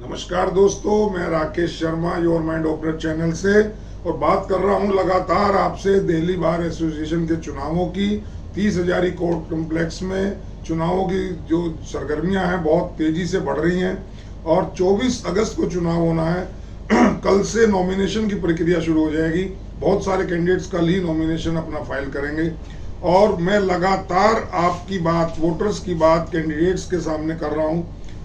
नमस्कार दोस्तों, मैं Rakesh Sharma your mind opener channel से और बात कर रहा हूं लगातार आपसे दिल्ली बार एसोसिएशन के चुनावों की। 30,000 कोर्ट कम्प्लेक्स में चुनावों की जो सरगर्मियां हैं बहुत तेजी से बढ़ रही हैं और 24 अगस्त को चुनाव होना है। कल से नॉमिनेशन की प्रक्रिया शुरू हो जाएगी। बहुत सारे कैंडिडेट्स कल ही नॉमिनेशन अपना फाइल करेंगे और मैं लगातार आपकी बात, वोटर्स की बात कैंडिडेट्स के सामने कर रहा हूं।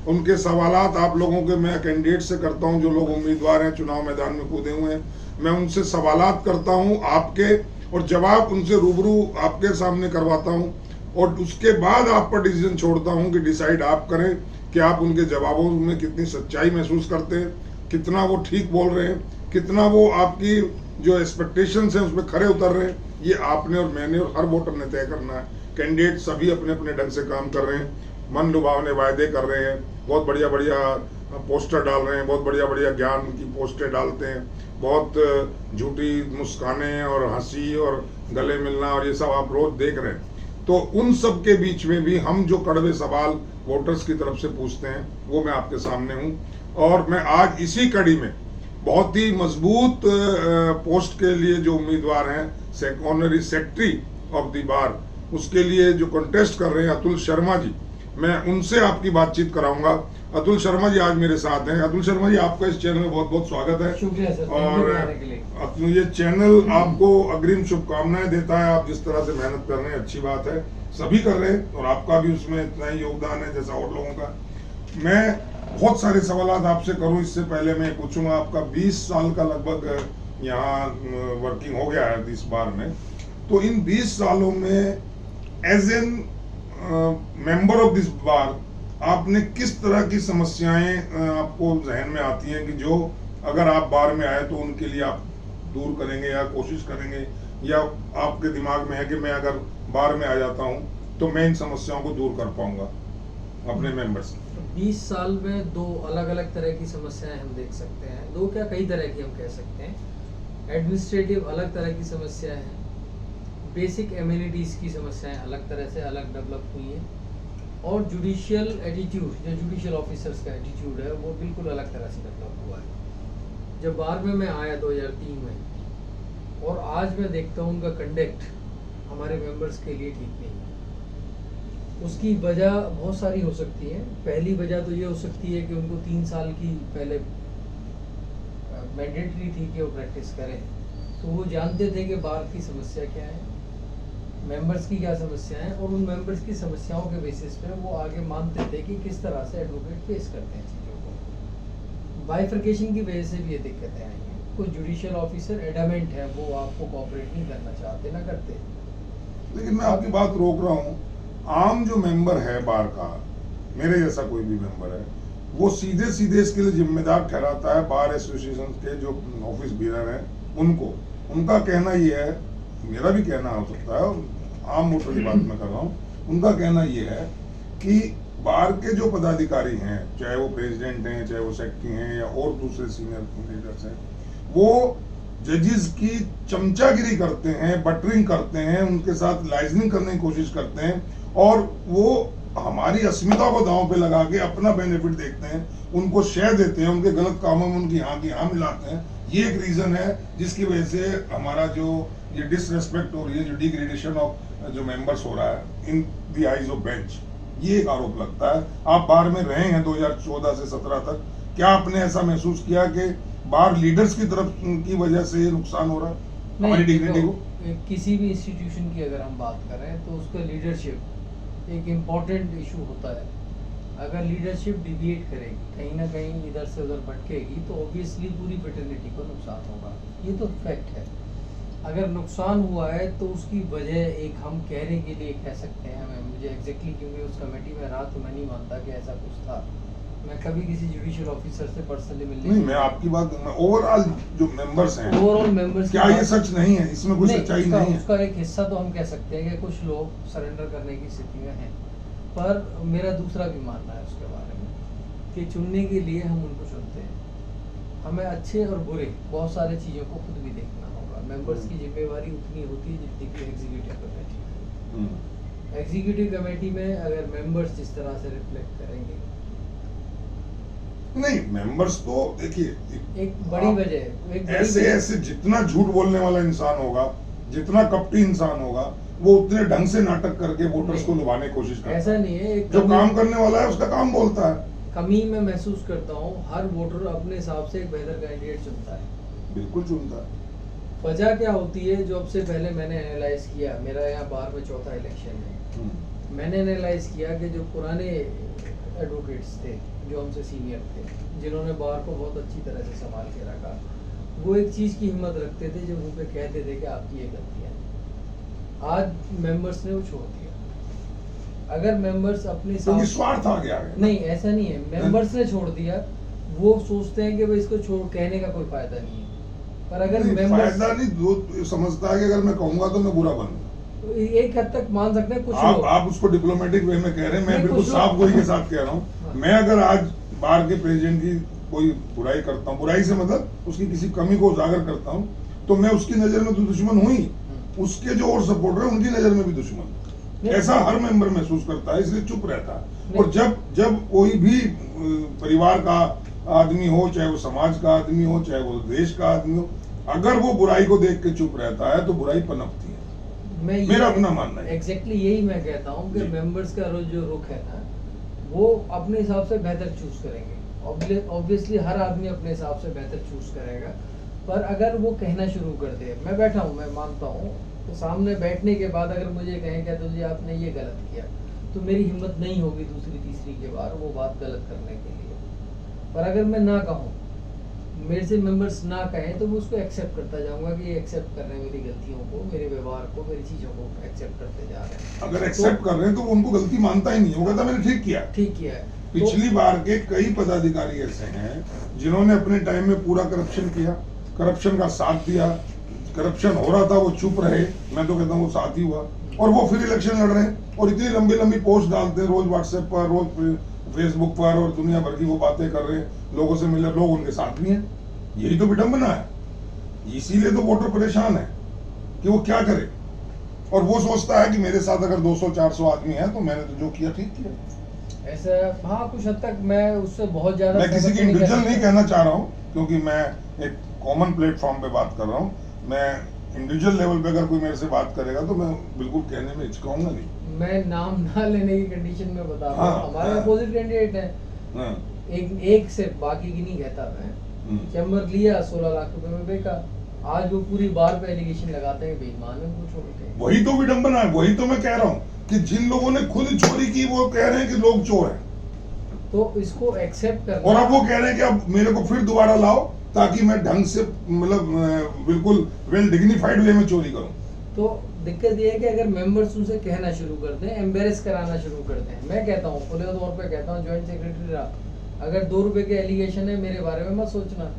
उनके सवालात आप लोगों के मैं कैंडिडेट से करता हूं, जो लोग उम्मीदवार हैं, चुनाव मैदान में कूदे हुए हैं। मैं उनसे सवालात करता हूं आपके, और जवाब उनसे रूबरू आपके सामने करवाता हूं और उसके बाद आप पर डिसीजन छोड़ता हूं कि डिसाइड आप करें कि आप उनके जवाबों में कितनी सच्चाई महसूस करते हैं, कितना वो ठीक बोल रहे हैं, कितना वो आपकी जो एक्सपेक्टेशंस हैं उसमें खरे उतर रहे हैं। ये आपने और मैंने और हर वोटर ने तय करना है। कैंडिडेट सभी अपने अपने ढंग से काम कर रहे हैं, मन लुभावने वायदे कर रहे हैं, बहुत बढ़िया बढ़िया पोस्टर डाल रहे हैं, बहुत बढ़िया बढ़िया ज्ञान की पोस्टर डालते हैं, बहुत झूठी मुस्कानें और हंसी और गले मिलना और ये सब आप रोज देख रहे हैं। तो उन सब के बीच में भी हम जो कड़वे सवाल वोटर्स की तरफ से पूछते हैं वो मैं आपके सामने हूं। और मैं आज इसी कड़ी में बहुत ही मजबूत पोस्ट के लिए जो उम्मीदवार हैं, honorary secretary of the bar, उसके लिए जो कंटेस्ट कर रहे हैं अतुल शर्मा जी, मैं उनसे आपकी बातचीत कराऊंगा। अतुल शर्मा जी आज मेरे साथ हैं। अतुल शर्मा जी, आपका इस चैनल में बहुत बहुत स्वागत है। शुक्रिया सर, और ये चैनल आपको अग्रिम शुभकामनाएं देता है। आप जिस तरह से मेहनत कर रहे हैं अच्छी बात है, सभी कर रहे हैं और आपका भी उसमें इतना ही योगदान है जैसा और लोगों का। मैं बहुत सारे सवाल आपसे करूं इससे पहले मैं पूछूंगा, आपका 20 साल का लगभग यहाँ वर्किंग हो गया है इस बार में, तो इन 20 सालों में as an member of this bar आपने किस तरह की समस्याएं आपको जहन में आती हैं कि जो अगर आप बार में आए तो उनके लिए आप दूर करेंगे या कोशिश करेंगे, या आपके दिमाग में है कि मैं अगर बार में आ जाता हूं तो मैं इन समस्याओं को दूर कर पाऊंगा अपने मेंबर्स? 20 साल में दो अलग अलग तरह की समस्याएं हम देख सकते हैं, दो क्या कई तरह की हम कह सकते हैं। एडमिनिस्ट्रेटिव अलग तरह की समस्या है, बेसिक एमिनिटीज की समस्याएं अलग तरह से अलग डेवलप हुई हैं, और जुडिशियल एटीट्यूड, जो जुडिशियल ऑफिसर्स का एटीट्यूड है वो बिल्कुल अलग तरह से डेवलप हुआ है। जब बार में मैं आया 2003 में, और आज मैं देखता हूँ उनका कंडक्ट हमारे मेंबर्स के लिए ठीक नहीं है। उसकी वजह बहुत सारी हो सकती है। पहली वजह तो ये हो सकती है कि उनको 3 साल की पहले मैंडेटरी थी कि वो प्रैक्टिस करें, तो वो जानते थे कि बार की समस्या क्या है, मेंबर्स की क्या समस्या है, और उन मेंबर्स की समस्याओं के बेसिस पे वो आगे मानते थे कि किस तरह से एडवोकेट फेस करते हैं चीज़ों को। बाइफर्केशन की वजह से भी ये दिक्कतें आई हैं। कोई जुडिशियल ऑफिसर एडामेंट है, वो आपको कोऑपरेट नहीं करना चाहते, ना करते। लेकिन मैं आपकी बात रोक रहा हूँ। आम जो मेंबर है बार का, मेरे जैसा कोई भी मेंबर है, वो सीधे सीधे इसके लिए जिम्मेदार ठहराता है बार एसोसिएशन के जो ऑफिस बीरर हैं उनको। उनका कहना ये है, मेरा भी कहना हो सकता है, आम वोटर की बात मैं कर रहा हूँ, उनका कहना ये है कि बार के जो पदाधिकारी हैं, चाहे वो प्रेसिडेंट हैं, चाहे वो सेक्रेटरी हैं या और दूसरे सीनियर लीडर्स हैं, वो जजेस की चमचागिरी करते हैं, बटरिंग करते हैं, उनके साथ लाइजनिंग करने की कोशिश करते हैं और वो हमारी अस्मिता को दांव पे लगा के अपना बेनिफिट देखते हैं, उनको शेयर देते हैं, उनके गलत कामों में उनकी हाँ की हाँ मिलाते हैं। ये एक रीजन है जिसकी वजह से हमारा जो ये डिसरेस्पेक्ट हो रही है, जो डिग्रेडेशन ऑफ जो मेंबर्स हो रहा है in the eyes of bench, ये एक आरोप लगता है। आप बार में रहे हैं 2014 से 17 तक, क्या आपने ऐसा महसूस किया कि बार लीडर्स की तरफ की वजह से नुकसान हो रहा है हमारी डिग्निटी को? किसी भी इंस्टीट्यूशन की अगर हम बात करें तो उसका लीडरशिप एक इम्पॉर्टेंट इशू होता है। अगर लीडरशिप डिविएट करेगी, कहीं ना कहीं इधर से उधर भटकेगी, तो ऑब्वियसली पूरी फ्रेटर्निटी को नुकसान होगा। ये तो फैक्ट है। अगर नुकसान हुआ है तो उसकी वजह एक हम कहने के लिए कह सकते हैं। मैं मुझे एग्जैक्टली क्योंकि उस कमेटी में रहा तो मैं नहीं मानता कि ऐसा कुछ था। मैं कभी किसी जुडिशियल ऑफिसर से पर्सनली मिलने नहीं, मैं आपकी बात, ओवरऑल जो मेंबर्स हैं, ओवरऑल मेंबर्स, क्या ये सच नहीं है? इसमें कोई सच्चाई नहीं है? उसका एक हिस्सा तो हम कह सकते हैं कि कुछ लोग सरेंडर करने की स्थिति में हैं, पर मेरा दूसरा भी मानना है उसके बारे में कि चुनने के लिए हम उनको चुनते हैं। हमें अच्छे और बुरे बहुत सारे चीज़ों को खुद भी देखना होगा। मेंबर्स की जिम्मेवारी उतनी होती है जितनी कि एग्जीक्यूटिव कमेटी है। एग्जीक्यूटिव कमेटी में अगर मेंबर्स जिस तरह से रिफ्लेक्ट करेंगे, नहीं, मेंबर्स तो देखिए, एक बड़ी वजह, एक बड़ी ऐसे वजह ऐसे जितना झूठ बोलने वाला इंसान होगा, जितना कपटी इंसान होगा, वो उतने ढंग से नाटक करके वोटर्स को लुभाने की कोशिश करता ऐसा है। नहीं है। एक जो काम करने वाला है उसका काम बोलता है। कमी मैं महसूस करता हूँ, हर वोटर अपने हिसाब से एक बेहतर कैंडिडेट चुनता है। बिल्कुल चुनता है। वजह क्या होती है, जो अब से पहले मैंने एनालाइज किया, मेरा यहाँ बार में चौथा इलेक्शन है, मैंने एनालाइज किया कि जो पुराने एडवोकेट्स थे, जो हमसे सीनियर थे, जिन्होंने बार को बहुत अच्छी तरह से संभाल के रखा, वो एक चीज़ की हिम्मत रखते थे, जब उन पे कहते थे कि आपकी ये गलतियाँ हैं। आज मेंबर्स ने वो छोड़ दिया। अगर मेंबर्स अपने क्योंकि साथ स्वार्थ आ गया है। नहीं, ऐसा नहीं है, मेंबर्स ने छोड़ दिया। वो सोचते हैं कि भाई इसको छोड़, कहने का कोई फायदा नहीं है। पर अगर नहीं, मेंबर्स, फायदा नहीं, वो समझता है कि अगर मैं कहूंगा तो मैं बुरा बनूंगा। एक हद तक मान सकते हैं कुछ आप लोग। आप उसको डिप्लोमेटिक वे में कह रहे हैं, मैं नहीं, बिल्कुल कुछ साफ लोग- गोई के साथ कह रहा हूँ। हाँ। मैं अगर आज बार के प्रेसिडेंट की कोई बुराई करता हूँ, बुराई से मतलब उसकी किसी कमी को उजागर करता हूँ, तो मैं उसकी नजर में तो दुश्मन हुई, उसके जो और सपोर्टर है उनकी नजर में भी दुश्मन। नहीं। ऐसा हर मेंबर महसूस करता है, इसलिए चुप रहता है। नहीं। और जब जब कोई भी परिवार का आदमी हो, चाहे वो समाज का आदमी हो, चाहे वो देश का आदमी हो, अगर वो बुराई को देख के चुप रहता है तो बुराई पनपती है। मैं मेरा अपना मानना है। एग्जैक्टली यही मैं कहता हूँ कि जी। मेंबर्स का जो रुख है ना, वो अपने हिसाब से बेहतर चूज करेंगे। ऑब्वियसली हर आदमी अपने हिसाब से बेहतर चूज करेगा। पर अगर वो कहना शुरू कर दे, मैं बैठा हूँ, मैं मानता हूँ, तो सामने बैठने के बाद अगर मुझे कहें क्या तो जी आपने ये गलत किया, तो मेरी हिम्मत नहीं होगी दूसरी तीसरी के बार वो बात गलत करने के लिए। पर अगर मैं ना कहूँ, मेरे से मेंबर्स ना कहें, तो मैं उसको एक्सेप्ट करता जाऊंगा कि ये एक्सेप्ट कर रहे हैं मेरी गलतियों को, मेरे व्यवहार को, मेरी चीज़ों को एक्सेप्ट करते जा रहे हैं। अगर एक्सेप्ट कर रहे हैं तो वो उनको गलती मानता ही नहीं है, वो कहता मैंने ठीक किया। ठीक किया है। पिछली बार के कई पदाधिकारी ऐसे हैं जिन्होंने अपने टाइम में पूरा करप्शन किया, करप्शन का साथ दिया, करप्शन हो रहा था वो चुप रहे, मैं तो कहता हूँ वो साथ ही हुआ, और वो फिर इलेक्शन लड़ रहे हैं और इतनी लंबी लंबी पोस्ट डालते हैं रोज व्हाट्सएप पर, रोज फेसबुक पर, और दुनिया भर की वो बातें कर रहे हैं, लोगों से मिले, लोग उनके साथ भी हैं। यही तो विडंबना है। इसीलिए तो वोटर परेशान है कि वो क्या करे, और वो सोचता है कि मेरे साथ अगर 200-400 आदमी है तो मैंने तो जो किया ठीक किया। ऐसा, हाँ, कुछ हद तक मैं उससे बहुत ज्यादा मैं किसी सहमत की नहीं कर इंडिविजुअल सकता। नहीं कहना चाह रहा हूँ, क्योंकि मैं एक कॉमन प्लेटफॉर्म पे बात कर रहा हूँ। मैं इंडिविजुअल लेवल पे अगर कोई मेरे से बात करेगा तो मैं बिल्कुल कहने में हिचकाऊंगा नहीं। मैं नाम ना लेने की कंडीशन में बता रहा हाँ, हूँ, हमारे हाँ। अपोजिट कैंडिडेट है, हाँ, एक से बाकी की नहीं कहता मैं। चैम्बर लिया 16 लाख रुपए में बेका। आज वो पूरी बार पे एलिगेशन लगाते हैं बेईमान है, वो छोड़ के। वही तो विडंबना है, वही तो मैं कह रहा हूँ कि जिन लोगों ने खुद चोरी की वो कह रहे हैं कि लोग चोर हैं, तो इसको एक्सेप्ट करना। और अब वो कह रहे हैं कि अब मेरे को फिर दोबारा लाओ ताकि मैं ढंग से, मतलब बिल्कुल वेल डिग्निफाइड वे में चोरी करूं। तो दिक्कत ये है कि अगर मेंबर्स उनसे कहना शुरू कर दें, एम्बेरस कराना शुरू कर दें। मैं कहता हूँ, खुले तौर पे कहता हूँ, ज्वाइंट सेक्रेटरी रहा, अगर 2 रुपए के एलिगेशन है मेरे बारे में मत सोचना,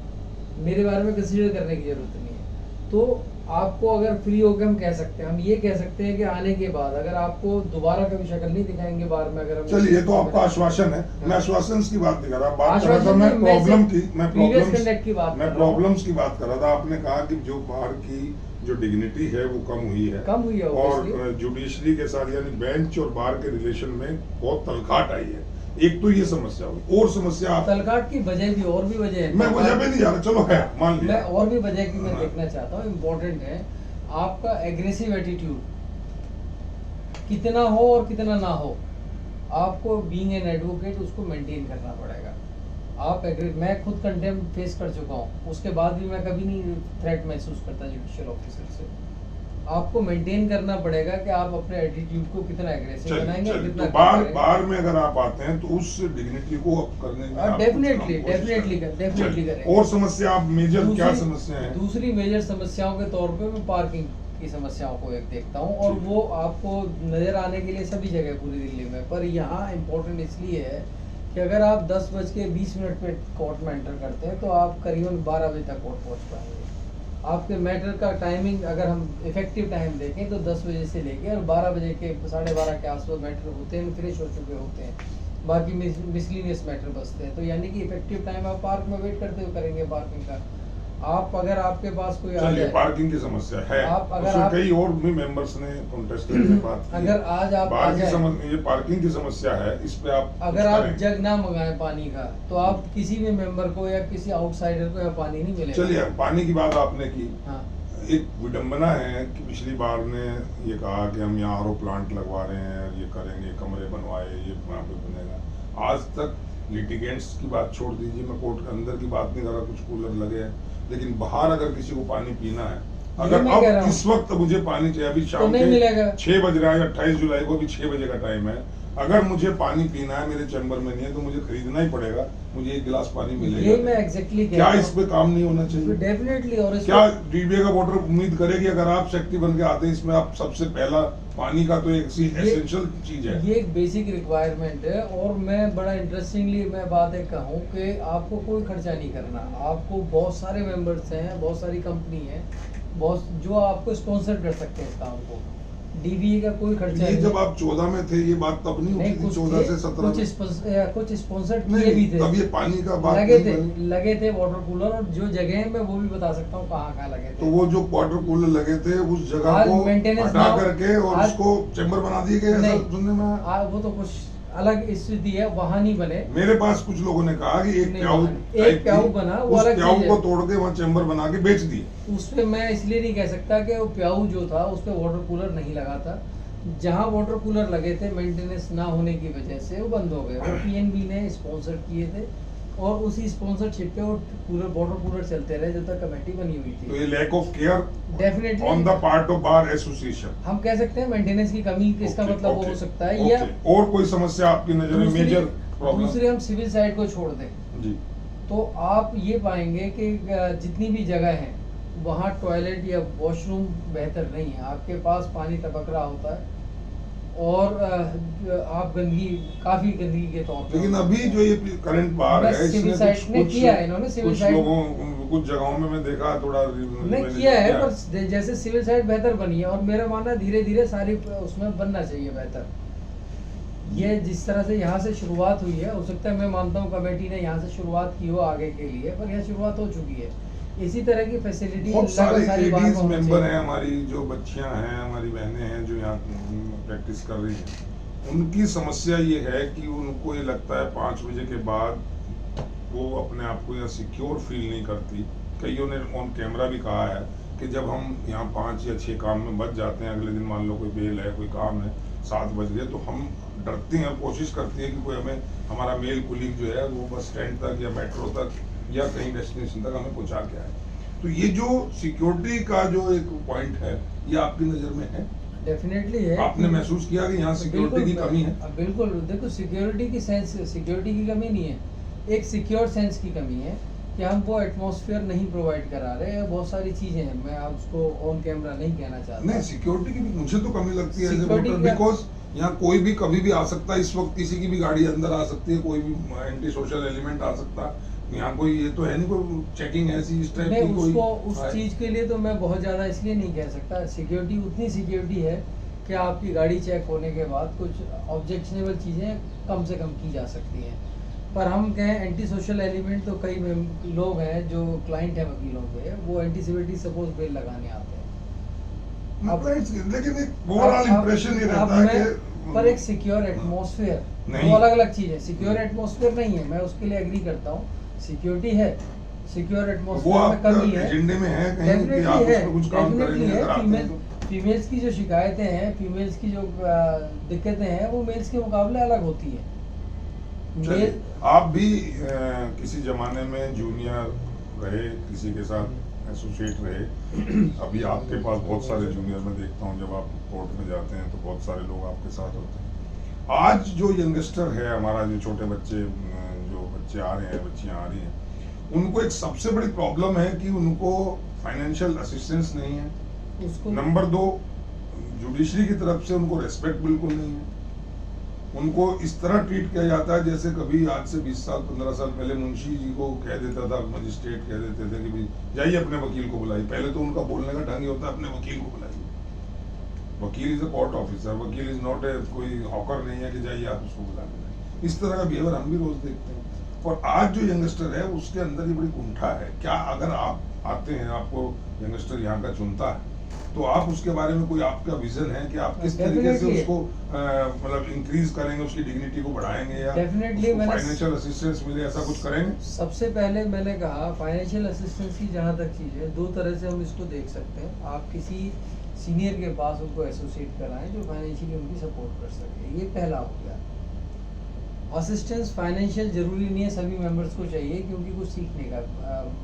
मेरे बारे में कंसीडर करने की जरूरत नहीं है। तो आपको अगर फ्री होकर हम कह सकते हैं, हम ये कह सकते हैं कि आने के बाद अगर आपको दोबारा कभी शक्ल नहीं दिखाएंगे बार में, अगर हम चलिए, ये तो आपका आश्वासन है, मैं आश्वासन की बात नहीं कर रहा, बात कर रहा था आश्वासन मैं नहीं, प्रॉब्लम की, previous conduct की बात मैं कर रहा हूँ। प्रॉब्लम्स की बात कर रहा था। आपने कहा कि जो बाहर की जो डिग्निटी है वो कम हुई है, कम हुई है और obviously। जुडिशरी के साथ यानी बेंच और बार के रिलेशन में बहुत तलखाट आई है। एक तो ये समस्या हुई, और समस्या आप, तलकाट की वजह भी, और भी वजह है। मैं वजह पे नहीं जा रहा, चलो है मान मैं लिया। और भी वजह की मैं हाँ। देखना चाहता हूँ, इम्पोर्टेंट है आपका एग्रेसिव एटीट्यूड कितना हो और कितना ना हो, आपको बीइंग एन एडवोकेट उसको मेंटेन करना पड़ेगा। आप मैं खुद कंटेम्प्ट फेस कर चुका हूँ, उसके बाद भी मैं कभी नहीं थ्रेट महसूस करता जुडिशियल ऑफिसर से। आपको मेंटेन करना पड़ेगा कि आप अपने एटीट्यूड को कितना एग्रेसिव बनाएंगे और कितना तो बार में अगर आप आते हैं तो उस डिग्निटी को अप करने में आप कुछ डेफिनेटली काम कोशिश डेफिनेटली करें। डेफिनेटली चलिए, करेंगे। और समस्या आप मेजर क्या दूसरी- समस्या है? दूसरी मेजर समस्याओं के तौर पे मैं पार्किंग की समस्याओं को एक देखता हूँ, और ठीक है। वो आपको नजर आने के लिए सभी जगह पूरी दिल्ली में, पर यहाँ इम्पोर्टेंट इसलिए है कि अगर आप 10:20 पे कोर्ट में एंटर करते हैं तो आप करीबन 12 बजे तक कोर्ट पहुँच पाएंगे। आपके मैटर का टाइमिंग अगर हम इफेक्टिव टाइम देखें तो 10 बजे से लेके और 12 बजे के 12:30 के आसपास मैटर होते हैं, फिनिश हो चुके होते हैं, बाकी मिसलिनियस मैटर बचते हैं। तो यानी कि इफेक्टिव टाइम आप पार्क में वेट करते हुए करेंगे पार्किंग का। आप अगर आपके पास कोई आ चलिए जाए, पार्किंग की समस्या है, आप अगर उसमें आप- कई और भी मेंबर्स ने कॉन्टेस्टेंट में बात की है। अगर आज आप आ जाए, ये पार्किंग की समस्या है, इस पे आप अगर कुछ आप करें। जग ना मंगाए पानी का, तो आप किसी भी मेंबर को या किसी आउटसाइडर को या पानी नहीं मिलेगा। चलिए पानी की बात आपने की, हाँ, एक विडंबना है कि पिछली बार ने ये कहा कि हम यहाँ आरओ प्लांट लगवा रहे हैं, ये करेंगे, कमरे बनवाए, ये यहाँ पे बनेगा। आज तक लिटिगेंट्स की बात छोड़ दीजिए, मैं कोर्ट के अंदर की बात नहीं कर रहा, कुछ कूलर लगे हैं, लेकिन बाहर अगर किसी को पानी पीना है, अगर मैं कह रहा अब हूँ। इस वक्त मुझे पानी चाहिए, अभी तो शाम नहीं के मिलेगा। 6 बज रहा है, 28 जुलाई को, अभी 6 बजे का टाइम है, अगर मुझे पानी पीना है, मेरे चैम्बर में नहीं है, तो मुझे खरीदना ही पड़ेगा, मुझे एक गिलास पानी ये मिलेगा। मैं एग्जैक्टली कह क्या रहा इस पे काम नहीं होना चाहिए? डेफिनेटली। और इस क्या डीबीए का वोटर उम्मीद करेगी अगर आप शक्ति बन के आते हैं, इसमें आप सबसे पहला पानी का तो एक एसेंशियल चीज है। ये एक बेसिक रिक्वायरमेंट है। और मैं बड़ा इंटरेस्टिंगली मैं बात एक कहूँ कि आपको कोई खर्चा नहीं करना, आपको बहुत सारे मेंबर्स हैं, बहुत सारी कंपनी है, बहुत जो आपको स्पॉन्सर कर सकते हैं इस काम को। डीबीए का कोई खर्चा ये नहीं। जब आप 14 में थे, ये बात तब नहीं नहीं, उठी थी, 14 से 17 कुछ स्पॉन्सर नहीं, किए भी थे, तब ये पानी का बात लगे नहीं थे, बनी। लगे थे वाटर कूलर। और जो जगह है मैं वो भी बता सकता हूँ कहाँ कहाँ लगे थे। तो वो जो वाटर कूलर लगे थे, उस जगह आज को maintenance हटा ना हो- करके और आज- उसको चैम्बर बना दिए गए, ऐसा नहीं। सुनने में आया। वो तो कुछ अलग स्थिति है, वहाँ नहीं बने। मेरे पास कुछ लोगों ने कहा कि एक नहीं, प्याऊ एक टाइप प्याऊ थी, बना, वो उस अलग प्याऊ चीज है। को तोड़ के वहाँ चैम्बर बना के बेच दिए। उस पे मैं इसलिए नहीं कह सकता कि वो प्याऊ जो था उस पे वाटर कूलर नहीं लगा था। जहाँ वाटर कूलर लगे थे, मेंटेनेंस ना होने की वजह से वो बंद हो गए। वो पीएनबी ने स्पॉन्सर किए थे और उसी स्पॉन्सरशिप पे वो कूलर वाटर कूलर चलते रहे जब तक कमेटी बनी हुई तो थी। ये lack of care definitely on the part of bar association, हम कह सकते हैं मेंटेनेंस की कमी, इसका ओके, मतलब वो ओके, हो सकता है। ओके। या और कोई समस्या आपकी नजर में मेजर प्रॉब्लम? दूसरी हम सिविल साइड को छोड़ दें जी, तो आप ये पाएंगे कि जितनी भी जगह है वहाँ टॉयलेट या वॉशरूम बेहतर नहीं है। आपके पास पानी टपक रहा होता है और आप काफी गंदगी के तौर पे। लेकिन अभी जो ये करंट बार है, सिविल इसने साइड ने किया है, इन्होंने सिविल कुछ साइड लोगों, कुछ जगहों में मैं देखा थोड़ा ने किया है, पर जैसे सिविल साइड बेहतर बनी है। और मेरा मानना धीरे धीरे सारी उसमें बनना चाहिए बेहतर। ये जिस तरह से यहाँ से शुरुआत हुई है, हो सकता है, मैं मानता हूँ कमेटी ने यहाँ से शुरुआत की हो आगे के लिए, पर यह शुरुआत हो चुकी है। इसी तरह की फैसिलिटी बहुत सारे लेडीज मेंबर मेंबर हैं हमारी, जो बच्चियां हैं, हमारी बहनें हैं जो यहाँ प्रैक्टिस कर रही हैं। उनकी समस्या ये है कि उनको ये लगता है 5 बजे के बाद वो अपने आप को यहाँ सिक्योर फील नहीं करती। कईयों ने ऑन कैमरा भी कहा है कि जब हम यहाँ 5 या 6 काम में बच जाते हैं, अगले दिन मान लो कोई बेल है, कोई काम है, 7 बज गए, तो हम डरती हैं, कोशिश करती है कि कोई हमें, हमारा मेल कुलीग जो है वो बस स्टैंड तक या मेट्रो तक या कहीं डेस्टिनेशन तक हमें पहुंचा के आए। तो ये जो सिक्योरिटी का जो एक पॉइंट है, ये आपकी नजर में है? डेफिनेटली है। आपने महसूस किया कि यहाँ सिक्योरिटी की कमी है? बिल्कुल, देखो सिक्योरिटी की कमी नहीं है, एक सिक्योर सेंस की कमी है कि हम वो एटमॉस्फेयर नहीं प्रोवाइड करा रहे। बहुत सारी चीजें हैं, मैं आप उसको ऑन कैमरा नहीं कहना चाहता। नहीं, सिक्योरिटी की भी मुझे तो कमी लगती है Security का- बिकॉज यहाँ कोई भी कभी भी आ सकता है। इस वक्त किसी की भी गाड़ी अंदर आ सकती है, कोई भी एंटी सोशल एलिमेंट आ सकता है। यहाँ कोई ये तो है नहीं कोई चेकिंग ऐसी इस टाइप नहीं, की कोई उसको उस है। चीज के लिए तो मैं बहुत ज्यादा इसलिए नहीं कह सकता। सिक्योरिटी उतनी सिक्योरिटी है कि आपकी गाड़ी चेक होने के बाद कुछ ऑब्जेक्शनेबल चीजें कम से कम की जा सकती हैं। पर हम कहें एंटी सोशल एलिमेंट, तो कई लोग हैं जो क्लाइंट है वकीलों के, वो एंटी सिविलिटी सपोज बेल लगाने आते हैं। लेकिन एक ओवरऑल इंप्रेशन ये रहता है कि पर एक सिक्योर एटमॉस्फेयर नहीं। वो अलग अलग चीज है। सिक्योर एटमॉस्फेयर नहीं है, मैं उसके लिए एग्री करता हूँ। सिक्योरिटी है, सिक्योर वो एटमॉस्फेयर में आपके कमी है, एजेंडे में है कहीं कि डेफिनेटली आप है, उसमें कुछ काम डेफिनेटली करेंगे है। अगर आते हैं तो? फीमेल्स की जो शिकायतें हैं, फीमेल्स की जो दिक्कतें हैं, वो मेल्स के मुकाबले अलग होती है। चलिए, आप भी किसी जमाने में जूनियर रहे, किसी के साथ एसोसिएट रहे। अभी आपके पास बहुत सारे जूनियर मैं देखता हूँ, जब आप कोर्ट में जाते हैं तो बहुत सारे लोग आपके साथ होते हैं। आज जो यंगस्टर है हमारा, जो छोटे बच्चे, जो बच्चे आ रहे हैं, बच्चियाँ आ रही हैं, उनको एक सबसे बड़ी प्रॉब्लम है कि उनको फाइनेंशियल असिस्टेंस नहीं है। उसको नंबर 2, जुडिशरी की तरफ से उनको रेस्पेक्ट बिल्कुल नहीं है। उनको इस तरह ट्रीट किया जाता है जैसे कभी आज से 20 साल 15 साल पहले मुंशी जी को कह देता था, मजिस्ट्रेट कह देते थे कि भाई जाइए अपने वकील को बुलाइए। पहले तो उनका बोलने का ढंग ही होता है, अपने वकील को बुलाइए। वकील इज अ कोर्ट ऑफिसर, वकील इज नॉट ए कोई हॉकर नहीं है कि जाइए आप उसको बुला लें। इस तरह का बिहेवियर हम भी रोज देखते हैं। और आज जो यंगस्टर है उसके अंदर ये बड़ी कुंठा है। क्या अगर आप आते हैं, आपको यंगस्टर यहाँ का चुनता है, तो आप उसके बारे में कोई आपका विजन है कि आप किस तरीके से Definitely. उसको मतलब इंक्रीज करेंगे, उसकी डिग्निटी को बढ़ाएंगे, या Definitely फाइनेंशियल असिस्टेंस मिले, ऐसा कुछ करेंगे? सबसे पहले मैंने कहा फाइनेंशियल असिस्टेंस की जहाँ तक चीज़ है, दो तरह से हम इसको देख सकते हैं। आप किसी सीनियर के पास उनको एसोसिएट कराएं जो फाइनेंशियली उनकी सपोर्ट कर सके, ये पहला हो गया। असिस्टेंस फाइनेंशियल जरूरी नहीं है सभी मेंबर्स को चाहिए, क्योंकि कुछ सीखने का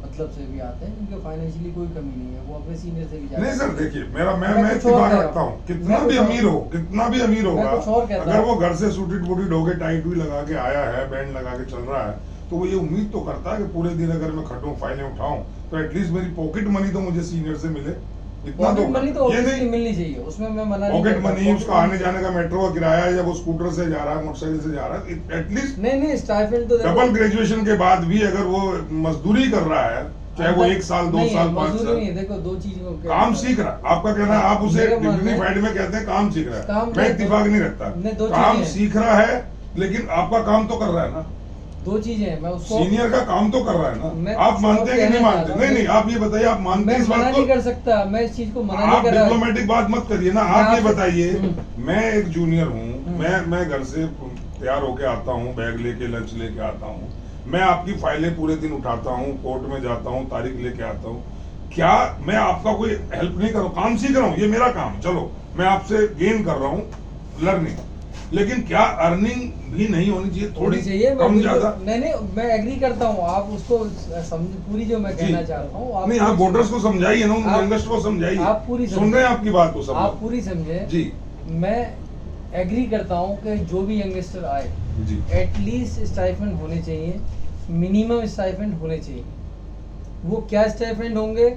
मतलब से भी आते हैं जिनके फाइनेंशियली कोई कमी नहीं है, वो अपने सीनियर से भी जाते नहीं सर, देखिए मैं मैं कुछ और इत्तेफाक कह रहा रखता हूँ। हूँ, कितना मैं भी कुछ और- अमीर हो, कितना भी अमीर होगा, कुछ और कहता अगर हूँ। वो घर से सूटेड बूटेड होके टाइट भी लगा के आया है, बैंड लगा के चल रहा है, तो वो ये उम्मीद तो करता है कि पूरे दिन अगर मैं खटूं, फाइलें उठाऊं, तो एटलीस्ट मेरी पॉकेट मनी तो मुझे सीनियर से मिले। इतना पॉकेट मनी तो ये ऑब्वियसली नहीं, मिलनी चाहिए, उसमें मैं मना नहीं पॉकेट करता। मनी, Pocket उसका money- आने जाने का मेट्रो का किराया, या वो स्कूटर से जा रहा है, मोटरसाइकिल से जा रहा है, एटलीस्ट नहीं स्टाइपेंड तो देखो, डबल ग्रेजुएशन के बाद भी अगर वो मजदूरी कर रहा है, चाहे वो 1 साल, 2 नहीं, साल, 5 मजदूरी नहीं साल, है, देखो दो चीजों को काम सीख रहा है। आपका कहना है, आप उसे मेरा मानना है- डिग्निफाइड में कहते हैं काम सीख रहा है, काम मैं तो- इत्तेफाक नहीं रखता। नहीं, दो काम चीजें हैं। सीख रहा है, लेकिन आपका काम तो कर रहा है ना, दो चीजें हैं, मैं उसको सीनियर का काम तो कर रहा है मैं ना। आप कुछ मानते और हैं कि नहीं कहना मानते? चाह रहा नहीं हूँ। नहीं, आप ये बताइए, आप मानते मैं हैं इस मना बात नहीं को? कर सकता, मैं इस चीज को मना नहीं आप कर रहा। डिप्लोमेटिक बात मत करिए ना, मैं आप ये आपसे- बताइए, मैं एक जूनियर हूँ, मैं घर से तैयार होके आता हूँ, बैग लेके, लंच लेके आता हूँ, मैं आपकी फाइलें पूरे दिन उठाता हूँ, कोर्ट में जाता हूँ, तारीख लेके आता हूँ। क्या मैं आपका कोई हेल्प नहीं कर रहा हूँ? काम सीख रहा हूँ, ये मेरा काम, चलो मैं आपसे गेन कर रहा हूँ लर्निंग, लेकिन क्या अर्निंग भी नहीं होनी चाहिए? थोड़ी चाहिए, मैं कम बिल्कुल- ज्यादा? नहीं मैं एग्री करता हूँ, आप उसको समझ पूरी जो मैं कहना चाह रहा हूँ नहीं, आप वोटर्स को समझाइए ना, उन आप- यंगस्टर को समझाइए, आप पूरी सुन रहे हैं आपकी बात को सब आप लोग। पूरी समझे। जी मैं एग्री करता हूँ कि जो भी यंगस्टर आए जी, एटलीस्ट स्टाइपेंड होने चाहिए, मिनिमम स्टाइपेंड होने चाहिए। वो क्या स्टाइपेंड होंगे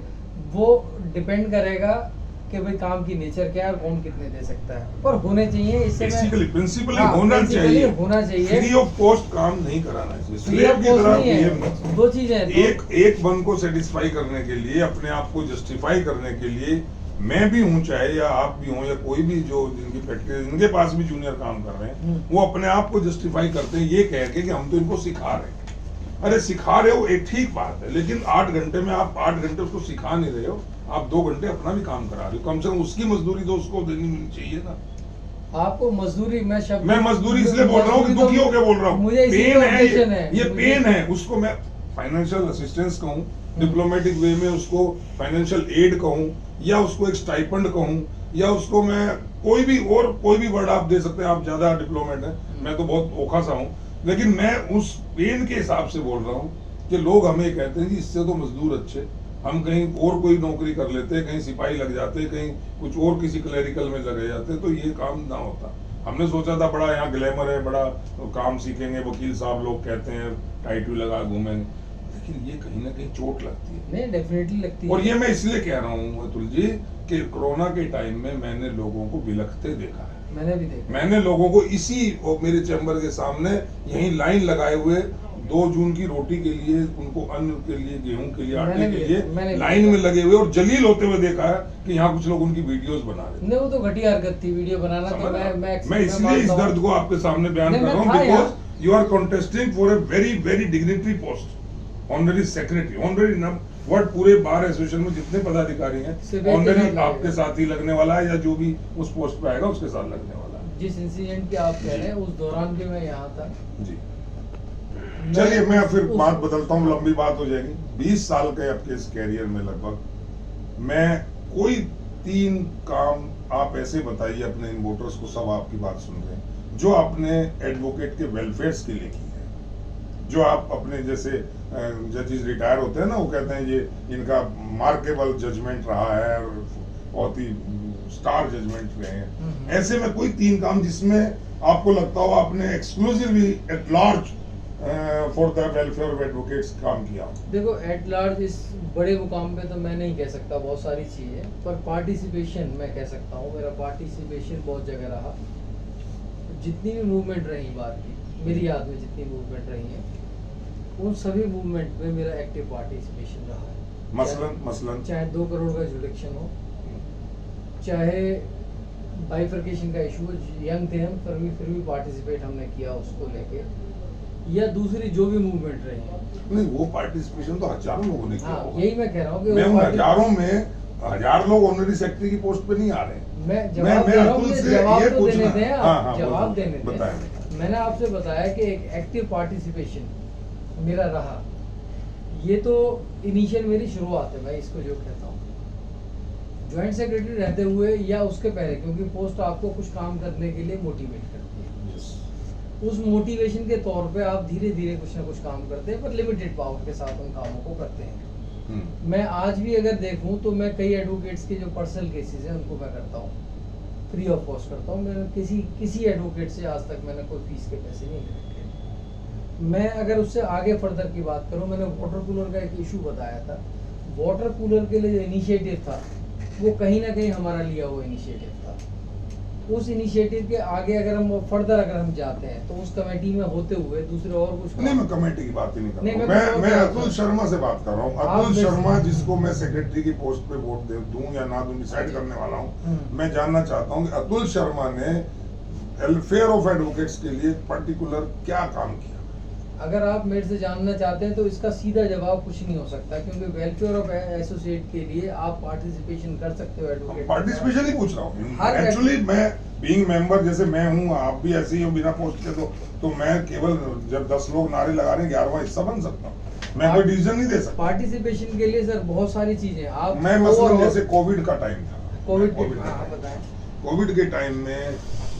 वो डिपेंड करेगा कि भाई काम की नेचर क्या है और कौन कितने दे सकता है, पर होने चाहिए। इससे मैं- बेसिकली प्रिंसिपली हाँ, होना principally चाहिए, होना चाहिए। फ्री ऑफ कॉस्ट काम नहीं कराना चाहिए, फ्री स्लेव ऑफ की कॉस्ट तरह नहीं behave है, मत। दो चीजें हैं। एक वन को सेटिस्फाई करने के लिए, अपने आप को जस्टिफाई करने के लिए, मैं भी हूं चाहे, या आप भी हों, या कोई भी जो जिनकी फैक्ट्री, जिनके पास भी जूनियर काम कर रहे हैं, वो अपने आप को जस्टिफाई करते हैं ये कह के कि हम तो इनको सिखा रहे हैं। अरे सिखा रहे हो एक ठीक बात है, लेकिन 8 घंटे में आप 8 घंटे उसको सिखा नहीं रहे हो, आप 2 घंटे अपना भी काम करा रहे हो, कम से कम उसकी मजदूरी तो उसको देनी मिलनी चाहिए ना। आपको मजदूरी, मैं शब्द मैं मजदूरी इसलिए बोल रहा हूँ कि दुखी होकर बोल रहा हूँ, मुझे इसी पेन पे है objection है, ये मुझे- पेन है, उसको मैं फाइनेंशियल असिस्टेंस कहूँ, डिप्लोमेटिक वे में उसको फाइनेंशियल एड कहूँ, या उसको एक स्टाइपेंड कहूँ, या उसको मैं कोई भी वर्ड आप दे सकते हैं, आप ज्यादा डिप्लोमेट हैं, मैं तो बहुत ओखा सा हूँ, लेकिन मैं उस पेन के हिसाब से बोल रहा हूँ कि लोग हमें कहते हैं कि इससे तो मजदूर अच्छे, हम कहीं और कोई नौकरी कर लेते, कहीं सिपाही लग जाते, कहीं कुछ और किसी क्लरिकल में लगे जाते, तो ये काम ना होता। हमने सोचा था बड़ा यहाँ ग्लैमर है, बड़ा काम सीखेंगे, वकील साहब लोग कहते हैं टाइटू लगा घूमेंगे, लेकिन ये कहीं ना कहीं चोट लगती है। नहीं डेफिनेटली लगती है। और ये मैं इसलिए कह रहा हूँ अतुल जी कि कोरोना के टाइम में मैंने लोगों को बिलखते देखा है, मैंने भी देखा। मैंने लोगों को इसी मेरे चैम्बर के सामने यहीं लाइन लगाए हुए 2 जून की रोटी के लिए, उनको अन्न के लिए, गेहूं के लिए, आटे मैंने के भी लिए लाइन में लगे हुए और जलील होते हुए देखा है कि यहाँ कुछ लोग उनकी वीडियोस बना रहे हैं। नहीं वो तो घटिया हरकत थी वीडियो बनाना, तो मैं इसलिए इस दर्द को आपके सामने बयान नहीं, कर रहा हूँ, मैं था because you are contesting for a very very dignitary post, honorary secretary, honorary word पूरे बार एसोसिएशन में जितने पदाधिकारी हैं, सिर्फ एक के ऑनररी साथ लगेगा। आपके साथ ही लगने वाला है, या जो भी उस पोस्ट पे आएगा उसके साथ लगने वाला है। जिस इंसिडेंट की आप कह रहे हैं उस दौरान भी मैं यहाँ था। जी चलिए, मैं फिर उस- बात बदलता हूँ, लंबी बात हो जाएगी। 20 साल के आपके इस कैरियर में लगभग मैं कोई 3 काम आप ऐसे बताइए अपने इन वोटर्स को, सब आपकी बात सुन रहे हैं, जो आपने एडवोकेट के वेलफेयर के लिए की है, जो आप अपने जैसे जजेस रिटायर होते हैं ना, वो कहते हैं ये इनका मार्केबल जजमेंट रहा है, बहुत ही स्टार जजमेंट रहे हैं, ऐसे में कोई 3 काम जिसमें आपको लगता हो आपने exclusively at large for the welfare of advocates काम किया। देखो एट लार्ज इस बड़े मुकाम पे तो मैं नहीं कह सकता, बहुत सारी चीज़ें, पर पार्टिसिपेशन मैं कह सकता हूँ, मेरा पार्टिसिपेशन बहुत जगह रहा। जितनी भी मूवमेंट रही बात की, मेरी याद में जितनी मूवमेंट रही है, उन सभी मूवमेंट में मेरा एक्टिव पार्टिसिपेशन रहा है। मसलन चाहे 2 करोड़ का जुडिक्शन हो, चाहे बाइफर्केशन का इशू हो, यंग थे हम, फिर भी पार्टिसिपेट हमने किया उसको लेके, या दूसरी जो भी मूवमेंट रही है। नहीं, वो पार्टिसिपेशन तो हजारों लोगों ने किया हाँ, होगा। यही मैं कह रहा हूँ कि मैं वो उन पार्टी- हजारों में 1000 लोग ऑनरी सेक्रेटरी की पोस्ट पे नहीं आ रहे हैं। मैं जवाब दे रहा हूँ, अतुल मुझे से जवाब ये तो देने पूछना- दें आप, हाँ, हाँ, जवाब बोलो, देने बताएं। दें। मैंने आपसे बताया कि एक एक्टिव पार्टिसिपेशन मेरा रहा, ये तो इनिशियल मेरी शुरुआत है, मैं इसको जो कहता हूँ ज्वाइंट सेक्रेटरी रहते हुए या उसके पहले, क्योंकि पोस्ट आपको कुछ काम करने के लिए मोटिवेट करती है। Yes. उस मोटिवेशन के तौर पे आप धीरे धीरे कुछ ना कुछ काम करते हैं, पर लिमिटेड पावर के साथ उन कामों को करते हैं। मैं आज भी अगर देखूं तो मैं कई एडवोकेट्स के जो पर्सनल केसेस हैं उनको मैं करता हूं, फ्री ऑफ कॉस्ट करता हूं। मैंने किसी एडवोकेट से आज तक मैंने कोई फीस के पैसे नहीं रखे। मैं अगर उससे आगे फर्दर की बात करूं, मैंने वाटर कूलर का एक इशू बताया था। वाटर कूलर के लिए जो इनिशिएटिव था वो कहीं ना कहीं हमारा लिया हुआ इनिशिएटिव था। उस इनिशिएटिव के आगे अगर हम जाते हैं तो उस कमेटी में होते हुए दूसरे और कुछ नहीं, मैं कमेटी की बात ही नहीं कर नहीं, रहा हूँ। मैं मैं अतुल शर्मा से बात कर रहा हूँ। आप अतुल में- शर्मा जिसको मैं सेक्रेटरी की पोस्ट पे वोट दूं या ना दूं डिसाइड करने वाला हूँ। मैं जानना चाहता हूँ कि अतुल शर्मा ने वेलफेयर ऑफ एडवोकेट्स के लिए पर्टिकुलर क्या काम किया। अगर आप मेरे से जानना चाहते हैं तो इसका सीधा जवाब कुछ नहीं हो सकता, क्योंकि वेलफेयर ऑफ एसोसिएट के लिए आप पार्टिसिपेशन कर सकते हो एडवोकेट। पार्टिसिपेशन ही पूछ रहा हूँ हर एक्चुअली। मैं बीइंग मेंबर, जैसे मैं हूँ, आप भी ऐसे ही हो बिना पोस्ट के, तो मैं केवल जब 10 लोग नारे लगा रहे हैं 11वां हिस्सा बन सकता हूँ। मैं कोई डिसीजन नहीं दे सकता। पार्टिसिपेशन के लिए सर बहुत सारी चीजें आप मैं मसलन overall- जैसे कोविड का टाइम था, कोविड का हाँ, टाइम। बताएं। कोविड के टाइम में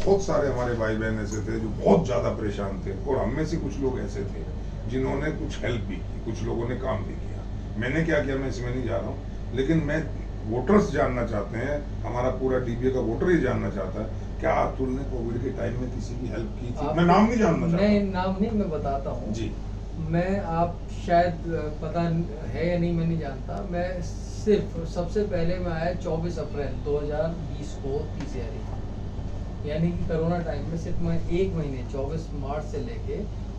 बहुत सारे हमारे भाई बहन ऐसे थे जो बहुत ज्यादा परेशान थे, और हम में से कुछ लोग ऐसे थे जिन्होंने कुछ हेल्प भी की, कुछ लोगों ने काम भी किया। मैंने क्या किया मैं इसमें नहीं जा रहा हूँ, लेकिन मैं वोटर्स जानना चाहते हैं, हमारा पूरा डीबीए का वोटर ये जानना चाहता है, क्या अतुल ने कोविड के टाइम में किसी की हेल्प की थी? मैं नाम नहीं जानना नहीं, चाहता। नाम नहीं, मैं बताता हूँ जी। मैं आप शायद पता है या नहीं मैं नहीं जानता। मैं सिर्फ सबसे पहले मैं आया 24 अप्रैल 2020 को तीसरी, यानी कि कोरोना टाइम में सिर्फ मैं 1 महीने 24 मार्च से लेके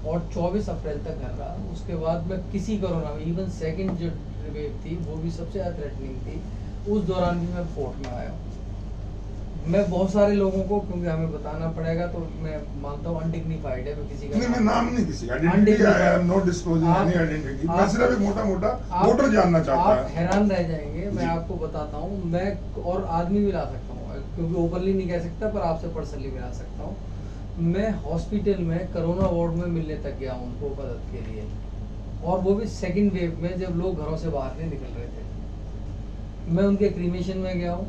और 24 अप्रैल तक घर रहा। उसके बाद मैं किसी कोरोना में, इवन सेकंड जो वेव थी वो भी सबसे ज़्यादा थ्रेटनिंग थी, उस दौरान भी मैं फोर्ट में आया। मैं बहुत सारे लोगों को, क्योंकि हमें बताना पड़ेगा, तो मैं मानता हूँ अनडिग्निफाइड है, मैं किसी का नहीं, मैं नाम नहीं किसी identity, Undignified। I am not disclosing आप- एनी आइडेंटिटी। मैं आप- सिर्फ एक मोटा मोटा आप- वोटर जानना चाहता आप है। हैरान रह जाएंगे, मैं जी। आपको बताता हूँ। मैं और आदमी भी ला सकता हूँ, क्योंकि ओपनली नहीं कह सकता, पर आपसे पर्सनली मिला सकता हूँ। मैं हॉस्पिटल में कोरोना वार्ड में मिलने तक गया उनको मदद के लिए, और वो भी सेकंड वेव में, जब लोग घरों से बाहर नहीं निकल रहे थे। मैं उनके क्रीमेशन में गया हूँ।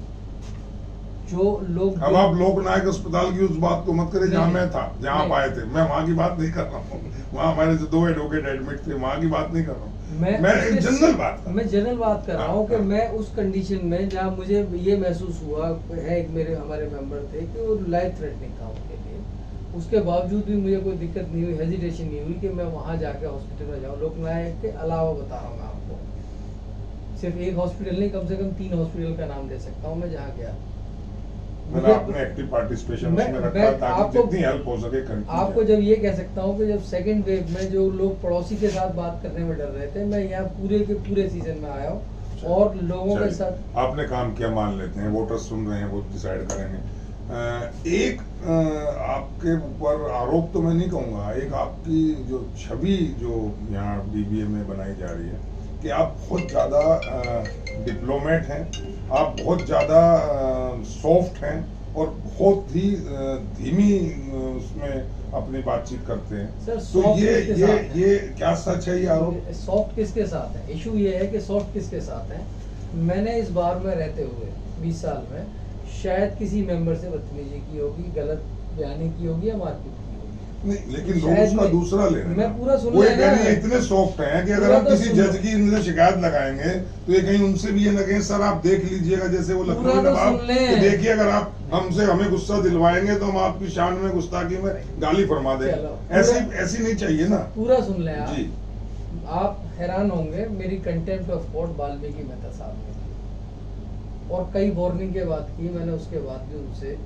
जो लोग अब आप लोकनायक अस्पताल की उस बात को मत करें जहाँ नहीं, मैं था, जहाँ आप नहीं। आए थे। मैं वहाँ की बात नहीं कर रहा हूँ। वहाँ हमारे जो 2 एडवोकेट एडमिट थे, वहाँ की बात नहीं कर रहा हूँ। मैं एक उसके- जनरल बात कर मैं जनरल बात कर रहा हूँ कि हाँ। मैं उस कंडीशन में जहाँ मुझे ये महसूस हुआ है, एक हमारे मेंबर थे कि वो लाइफ थ्रेटनिंग था उनके लिए, उसके बावजूद भी मुझे कोई दिक्कत नहीं हुई, हेजिटेशन नहीं हुई कि मैं वहाँ जाके हॉस्पिटल में जाऊँ। लोकनायक के अलावा बता रहा हूँ मैं आपको, सिर्फ एक हॉस्पिटल नहीं, कम से कम 3 हॉस्पिटल का नाम दे सकता हूँ मैं जहाँ गया। मैंने अपने एक्टिव पार्टिसिपेशन मैं- उसमें रखा मैं ताकि आपको- जितनी हेल्प हो सके करी आपको जब ये कह सकता हूँ कि जब सेकंड वेव में जो लोग पड़ोसी के साथ बात करने में डर रहे थे, मैं यहाँ पूरे के पूरे सीजन में आया हूँ और लोगों के साथ। आपने काम किया, मान लेते हैं, वोटर्स सुन रहे हैं, वो डिसाइड करेंगे। एक आपके ऊपर आरोप तो मैं नहीं कहूँगा, एक आपकी जो छवि जो यहाँ बीबीए में बनाई जा रही है कि आप बहुत ज़्यादा डिप्लोमेट हैं, आप बहुत ज़्यादा सॉफ्ट हैं और बहुत ही धीमी उसमें अपनी बातचीत करते हैं। सर, तो soft किसके साथ है? ये क्या सच है ये आरोप? सॉफ्ट किसके साथ है? इशू ये है कि सॉफ्ट किसके साथ है। मैंने इस बार में रहते हुए 20 साल में शायद किसी मेंबर से बदतमीजी की होगी, गलत बयानी की होगी या मारपीट की होगी। नहीं, लेकिन लोग शायद उसका मैं- दूसरा ले रहे हैं। मैं पूरा सुन वो ये रहा कह है रही है, ना। इतने सॉफ्ट हैं कि अगर पूरा हम तो किसी सुन जज लो। की इनसे शिकायत लगाएंगे तो ये कहीं उनसे भी ये न कहें सर आप देख लीजिएगा, जैसे वो लखनऊ पूरा तो नवाब सुन लें। कि देखिए अगर आप हमसे हमें गुस्सा दिलवाएंगे तो हम आपकी शान में गुस्ताखी में गाली फरमा देंगे। चलो, ऐसी पूरा- ऐसी नहीं चाहिए ना पूरा सुन लें आप। जी। आप हैरान होंगे, मेरी contempt of court Valmiki Mehta साहब ने की और कई वार्निंग के बाद की। मैंने उसके बाद भी उनसे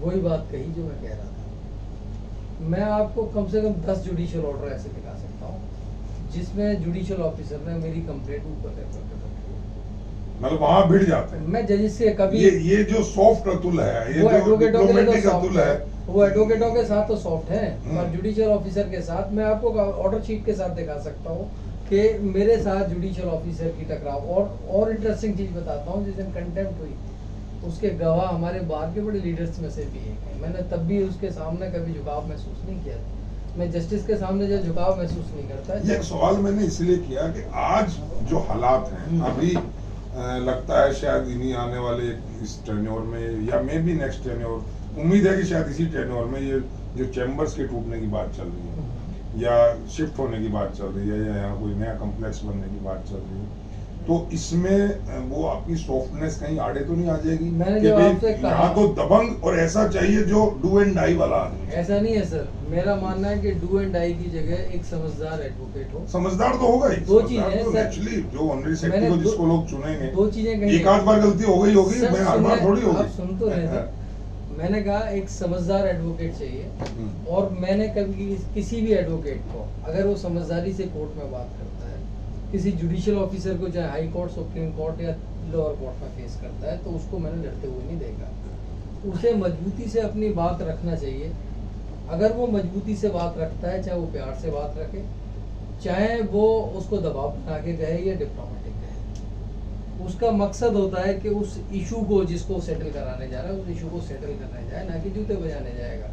वही बात कही जो मैं कह रहा था। मैं आपको कम से कम 10 जुडिशियल ऑर्डर ऐसे दिखा सकता हूँ जिसमें जुडिशियल ऑफिसर ने मेरी कंप्लेंट ऊपर रेफर कर रखी है। मतलब वहां भिड़ जाते हैं। मैं जजेस से कभी ये जो सॉफ्ट अतुल है, ये वो जो एडवोकेटों के लिए तो डिप्लोमेटिक सॉफ्ट अतुल है, है, वो एडवोकेटों के साथ तो सॉफ्ट है, हम्म। और जुडिशियल ऑफिसर के साथ मैं आपको ऑर्डर शीट के साथ दिखा सकता हूँ कि मेरे साथ जुडिशियल ऑफिसर की टकराव। और इंटरेस्टिंग चीज बताता हूँ, जिस दिन कंटेम्प्ट हुई उसके गवाह हमारे बाहर के बड़े लीडर्स में से भी एक है। मैंने तब भी उसके सामने कभी झुकाव महसूस नहीं किया। मैं जस्टिस के सामने जो झुकाव महसूस नहीं करता। ये सवाल मैंने इसलिए किया कि आज जो हालात हैं अभी लगता है शायद इन्हीं आने वाले इस टेन्योर में या मे बी नेक्स्ट टेन्योर, उम्मीद है कि शायद इसी टेन्योर में ये जो चैम्बर्स के टूटने की बात चल रही है या शिफ्ट होने की बात चल रही है या यहाँ कोई नया कम्प्लेक्स बनने की बात चल रही है, तो इसमें वो आपकी सॉफ्टनेस कहीं आड़े तो नहीं आ जाएगी मैंने कि जो भाई आपसे कहा, यहाँ तो दबंग और ऐसा चाहिए जो डू एंड डाई वाला आदमी। ऐसा नहीं है सर, मेरा मानना है कि डू एंड डाई की जगह एक समझदार एडवोकेट हो। समझदार तो होगा ही, दो चीजें हैं तो सर, नेचुरली जो ऑनरी सेक्रेटरी मैंने को दो- जिसको लोग चुनेंगे, दो चीजें कही एक आध बार गलती हो गई होगी, सर, मैं हर बार थोड़ी होगी। आप सुन तो रहे थे। मैंने कहा एक समझदार एडवोकेट चाहिए, और मैंने कभी किसी भी एडवोकेट को अगर वो समझदारी से कोर्ट में बात करता है, किसी जुडिशियल ऑफिसर को चाहे हाई कोर्ट, सुप्रीम कोर्ट या लोअर कोर्ट में फेस करता है, तो उसको मैंने लड़ते हुए नहीं देखा। उसे मजबूती से अपनी बात रखना चाहिए। अगर वो मजबूती से बात रखता है, चाहे वो प्यार से बात रखे, चाहे वो उसको दबाव बना के कहे या डिप्लोमेटिक कहे, उसका मकसद होता है कि उस इशू को जिसको सेटल कराने जा रहा है, उस इशू को सेटल करने जाए, ना कि जूते बजाने जाएगा,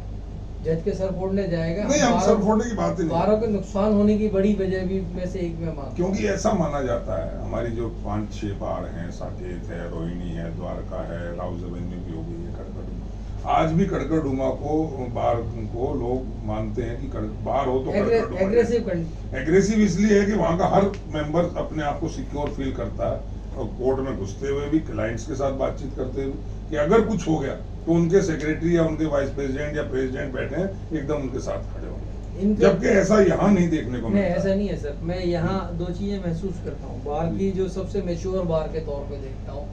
जज के सर फोड़ने जाएगा। नहीं, हम सर फोड़ने की बात ही नहीं, बारों के नुकसान होने की बड़ी वजह भी में से एक मैं मानता क्योंकि ऐसा माना जाता है हमारी जो 5-6 बार हैं, साकेत है, रोहिणी है, द्वारका है, राउज एवेन्यू भी हो गई है, कड़कड़डुमा, आज भी कड़कड़डुमा को बार को लोग मानते हैं कि बार हो तो एग्रेसिव इसलिए है कि वहाँ का हर मेंबर अपने आप को सिक्योर फील करता है, और कोर्ट में घुसते हुए भी क्लाइंट्स के साथ बातचीत करते हुए कि अगर कुछ हो गया तो उनके सेक्रेटरी या उनके वाइस प्रेसिडेंट या प्रेसिडेंट बैठे हैं, एकदम उनके साथ खड़े होंगे, जबकि ऐसा यहाँ नहीं देखने को मिलता। ऐसा नहीं है सर, मैं यहाँ दो चीजें महसूस करता हूँ। बार की जो सबसे मैच्योर बार के तौर पे देखता हूँ,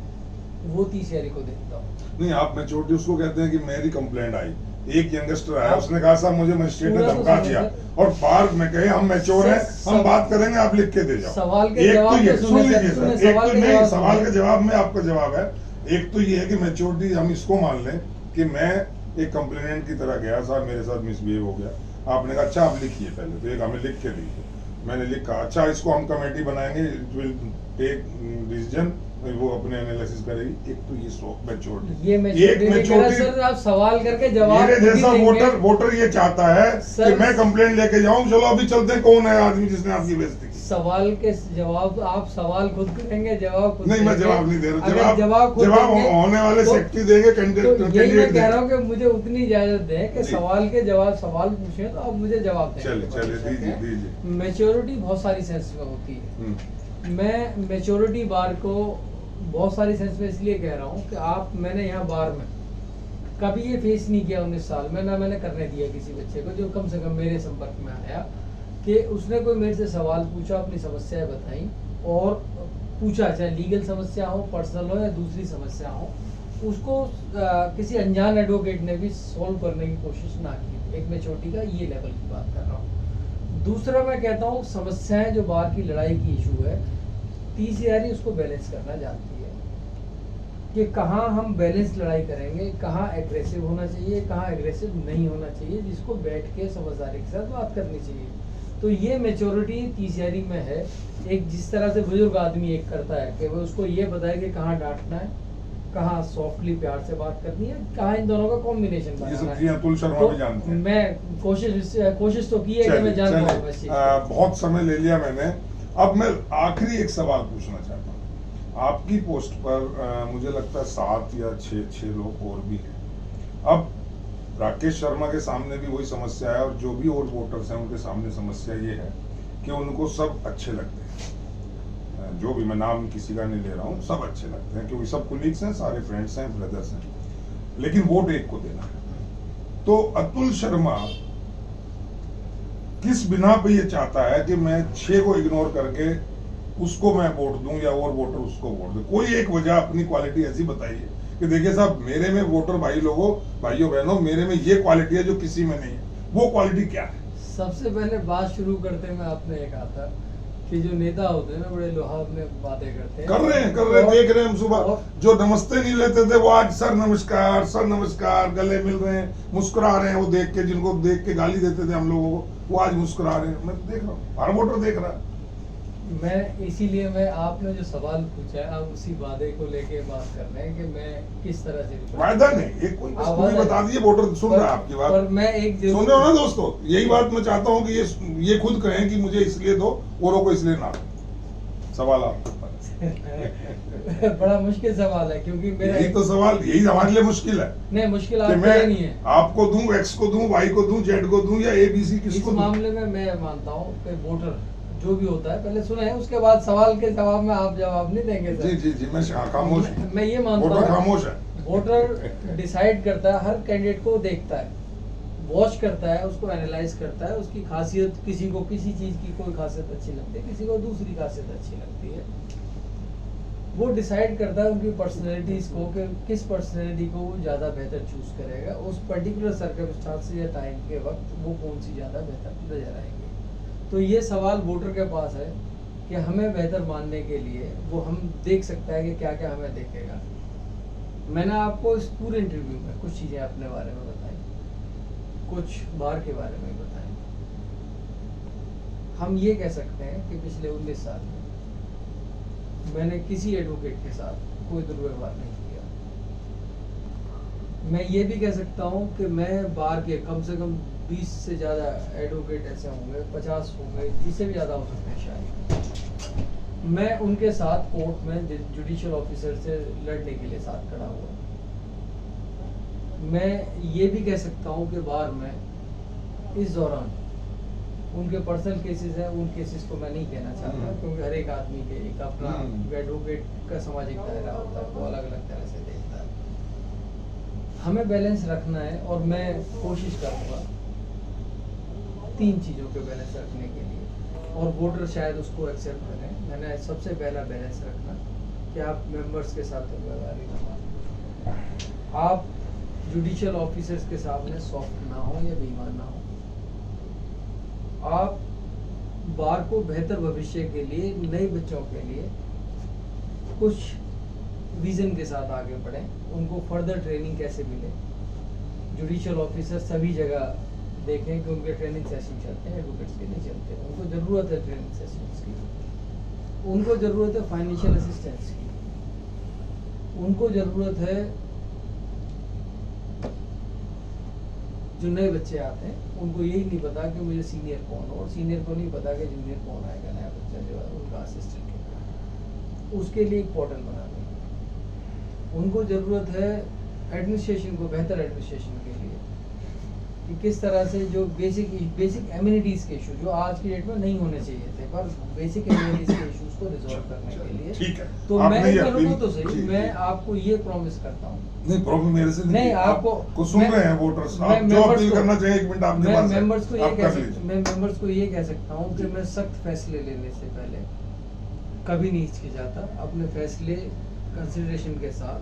वो तीसरी को देखता हूँ। नहीं, आप मैच्योरिटी उसको कहते हैं कि मेरी कंप्लेंट आई, एक यंगस्टर आया, उसने कहा साहब मुझे मजिस्ट्रेट ने धमका दिया, और बार में कहे हम मैच्योर हैं, हम बात करेंगे, आप लिख के दे जाओ। सवाल के एक जवाब तो ये तो सुन लीजिए सुने, सर, एक तो नहीं, सवाल सुने। के जवाब में आपका जवाब है। एक तो ये है कि मैच्योरिटी हम इसको मान लें कि मैं एक कंप्लेनेंट की तरह गया, साहब मेरे साथ मिसबिहेव हो गया, आपने कहा अच्छा आप लिखिए पहले, तो एक हमें लिख के दीजिए, मैंने लिखा अच्छा इसको हम कमेटी बनाएंगे, इट विल टेक डिसीजन, वो अपने एनालिसिस करेगी। एक तो ये मैच्योरिटी, सर आप सवाल करके जवाब मेरे जैसा वोटर ये चाहता है कि मैं कंप्लेंट लेके जाऊं, चलो अभी चलते हैं, कौन है आदमी जिसने आपकी बेइज्जती की। सवाल के जवाब आप सवाल खुद करेंगे, जवाब खुद नहीं, मैं जवाब नहीं दे रहा, जवाब होने वाले सेक्रेटरी देंगे, यही मैं कह रहा हूँ कि मुझे उतनी इजाजत दें कि सवाल के जवाब सवाल पूछे तो आप मुझे जवाब दें। चलिए दीजिए। मैच्योरिटी बहुत सारी सेंस में होती है। मैं मैच्योरिटी बार को बहुत सारी सेंस में इसलिए कह रहा हूँ कि मैंने यहाँ बार में कभी ये फेस नहीं किया 19 साल में, ना मैंने करने दिया किसी बच्चे को जो कम से कम मेरे संपर्क में आया कि उसने कोई मेरे से सवाल पूछा, अपनी समस्याएं बताई, और पूछा चाहे लीगल समस्या हो, पर्सनल हो या दूसरी समस्या हो, उसको किसी अनजान एडवोकेट ने भी सॉल्व करने की कोशिश ना की। एक मैच्योरिटी का ये लेवल की बात कर रहा हूँ। दूसरा मैं कहता हूँ समस्याएं जो बार की लड़ाई की इशू है, तीसरी उसको बैलेंस करना जानती है कि कहाँ हम बैलेंस लड़ाई करेंगे, कहाँ एग्रेसिव होना चाहिए, कहाँ एग्रेसिव नहीं होना चाहिए, जिसको बैठ के समझदारी के साथ बात करनी चाहिए। तो ये मैच्योरिटी तीसरी में है। एक जिस तरह से बुजुर्ग आदमी एक करता है कि वो उसको ये बताए कि कहाँ डांटना है, कहाँ सॉफ्टली प्यार से बात करनी है, कहाँ इन दोनों का कॉम्बिनेशन बनाना है। अतुल शर्मा भी जानते हैं। मैं कोशिश तो की है कि मैं जान पाऊँ। बहुत समय ले लिया मैंने, अब मैं आखिरी एक सवाल पूछना चाहता हूँ। आपकी पोस्ट पर मुझे लगता है 7 या 6 लोग और भी हैं। अब राकेश शर्मा के सामने भी वही समस्या है, और जो भी और वोटर्स हैं उनके सामने समस्या ये है कि उनको सब अच्छे लगते हैं, जो भी, मैं नाम किसी का नहीं ले रहा हूँ, सब अच्छे लगते हैं क्योंकि सब कुलीग्स हैं, सारे फ्रेंड्स हैं, ब्रदर्स हैं, लेकिन वोट एक को देना है। तो अतुल शर्मा किस बिना पे ये चाहता है कि मैं 6 को इग्नोर करके उसको मैं वोट दूं या और वोटर उसको वोट दे? कोई एक वजह अपनी क्वालिटी ऐसी बताइए कि देखिए साहब मेरे में वोटर भाइयों बहनों मेरे में ये क्वालिटी है जो किसी में नहीं है, वो क्वालिटी क्या है? सबसे पहले बात शुरू करते में आपने ये कहा था कि जो नेता होते हैं ना बड़े लुहाब में बातें करते हैं। कर रहे हैं देख रहे हैं हम सुबह। और- जो नमस्ते नहीं लेते थे वो आज सर नमस्कार गले मिल रहे हैं, मुस्कुरा रहे हैं। वो देख के, जिनको देख के गाली देते थे हम लोगों को, वो आज मुस्कुरा रहे हैं। मैं देख रहा हूँ, हर वोटर देख रहा है। मैं आपने जो सवाल पूछा है, आप उसी वादे को लेके बात कर रहे हैं कि मैं किस तरह से वायदा नहीं, ये कोई बस कोई बता दिए, वोटर सुन रहा है आपकी बात। पर मैं एक सुन रहे हो ना दोस्तों, यही बात मैं चाहता हूँ कि ये खुद कहें कि मुझे इसलिए दो, औरों को इसलिए ना दो। सवाल आपके ऊपर बड़ा मुश्किल सवाल है, क्योंकि मेरा यही तो सवाल, यही हमारे लिए मुश्किल है। नहीं, मुश्किल कि आपके मैं लिए नहीं है। आपको दूं, एक्स को दूं, वाई को दूं, जेड को दूं या ABC इस किसको दूं? मामले में मैं मानता हूँ कि वोटर जो भी होता है पहले सुने, उसके बाद सवाल के जवाब में आप जवाब नहीं देंगे सर। जी मैं खामोश हूं। मैं ये मानता वोटर हूँ खामोश है। वोटर डिसाइड करता है, हर कैंडिडेट को देखता है, वॉच करता है, उसको एनालाइज करता है, उसकी खासियत, किसी को किसी चीज की कोई खासियत अच्छी लगती है, किसी को दूसरी खासियत अच्छी लगती है। वो डिसाइड करता है उनकी पर्सनैलिटीज को कि किस पर्सनैलिटी को वो ज़्यादा बेहतर चूज करेगा उस पर्टिकुलर सर्कमस्टांस या टाइम के वक्त, वो कौन सी ज़्यादा बेहतर नजर आएगी। तो ये सवाल वोटर के पास है कि हमें बेहतर मानने के लिए वो हम देख सकता है कि क्या क्या हमें देखेगा। मैंने आपको इस पूरे इंटरव्यू में कुछ चीज़ें अपने बारे में बताई, कुछ बार के बारे में बताई। हम ये कह सकते हैं कि पिछले 19 साल में मैंने किसी एडवोकेट के साथ कोई दुर्व्यवहार नहीं किया। मैं ये भी कह सकता हूँ कि मैं बार के कम से कम 20 से ज़्यादा एडवोकेट ऐसे होंगे, 50 होंगे, जिससे भी ज़्यादा हो सकते हैं शायद, मैं उनके साथ कोर्ट में जुडिशियल ऑफिसर से लड़ने के लिए साथ खड़ा हुआ। मैं ये भी कह सकता हूँ कि बार में इस दौरान उनके पर्सनल केसेस हैं, उन केसेस को मैं नहीं कहना चाहता, क्योंकि हर एक आदमी के एक अपना एडवोकेट का सामाजिक दायरा होता है, वो अलग अलग तरह से देखता है। हमें बैलेंस रखना है और मैं कोशिश करूँगा 3 चीज़ों के बैलेंस रखने के लिए, और वोटर शायद उसको एक्सेप्ट करें। मैंने सबसे पहला बैलेंस रखना कि आप मेंबर्स के साथ व्यवहार ना, आप जुडिशियल ऑफिसर्स के सामने सॉफ्ट ना हो या बेईमान ना हो, आप बार को बेहतर भविष्य के लिए, नए बच्चों के लिए कुछ विजन के साथ आगे बढ़ें, उनको फर्दर ट्रेनिंग कैसे मिले। जुडिशियल ऑफिसर सभी जगह देखें कि उनके ट्रेनिंग सेशन चलते हैं, एडवोकेट्स के नहीं चलते। उनको ज़रूरत है ट्रेनिंग सेशंस की, उनको ज़रूरत है फाइनेंशियल असिस्टेंस की, उनको ज़रूरत है जो नए बच्चे आते हैं उनको यही नहीं पता कि मुझे सीनियर कौन हो, और सीनियर को नहीं पता कि जूनियर कौन आएगा, नया बच्चा जो है उनका असिस्टेंट है, उसके लिए एक पोर्टल बना दें। उनको ज़रूरत है एडमिनिस्ट्रेशन को, बेहतर एडमिनिस्ट्रेशन के लिए, कि किस तरह से जो बेसिक एमिनिटीज़ के इशू जो आज की डेट में नहीं होने चाहिए थे, पर बेसिक एमिनिटीज़ के इशूज़ को रिजॉल्व करने के लिए, ठीक है। तो मैं अपील तो सही, मैं आपको ये प्रॉमिस करता हूँ। नहीं, प्रॉब्लम मेरे से नहीं, आपको को सुन रहे हैं वोटर्स, आप जो अपील करना चाहिए 1 मिनट आपके पास है, मैं मेंबर्स को ये कह सकता हूँ कि मैं सख्त फैसले लेने से पहले कभी नहीं हिचकिचाता, अपने फैसले कंसिडरेशन के साथ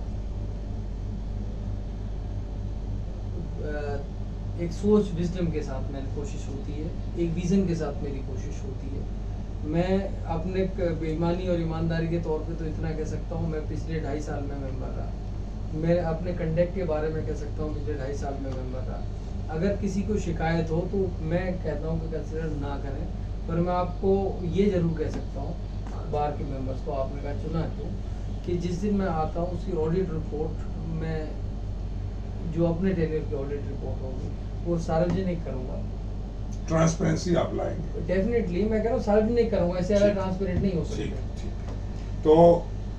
एक सोच विजडम के साथ मेरी कोशिश होती है, एक विजन के साथ मेरी कोशिश होती है। मैं अपने बेईमानी और ईमानदारी के तौर पे तो इतना कह सकता हूँ, मैं पिछले 2.5 साल में मेंबर रहा। मैं अपने कंडक्ट के बारे में कह सकता हूँ, पिछले 2.5 साल में मेंबर रहा। अगर किसी को शिकायत हो तो मैं कहता हूँ कि कंसिडर ना करें, पर मैं आपको ये ज़रूर कह सकता हूँ बार के मेंबर्स को, आपने कहा चुना क्यों, कि जिस दिन मैं आता हूँ उसकी ऑडिट रिपोर्ट, मैं जो अपने टेन्योर की ऑडिट रिपोर्ट होगी वो सार्वजनिक करूँगा। ट्रांसपेरेंसी आप लाएंगे? डेफिनेटली मैं कह रहा हूँ सार्वजनिक करूँगा, ऐसे अलग ट्रांसपेरेंट नहीं हो सकते। ठीक। तो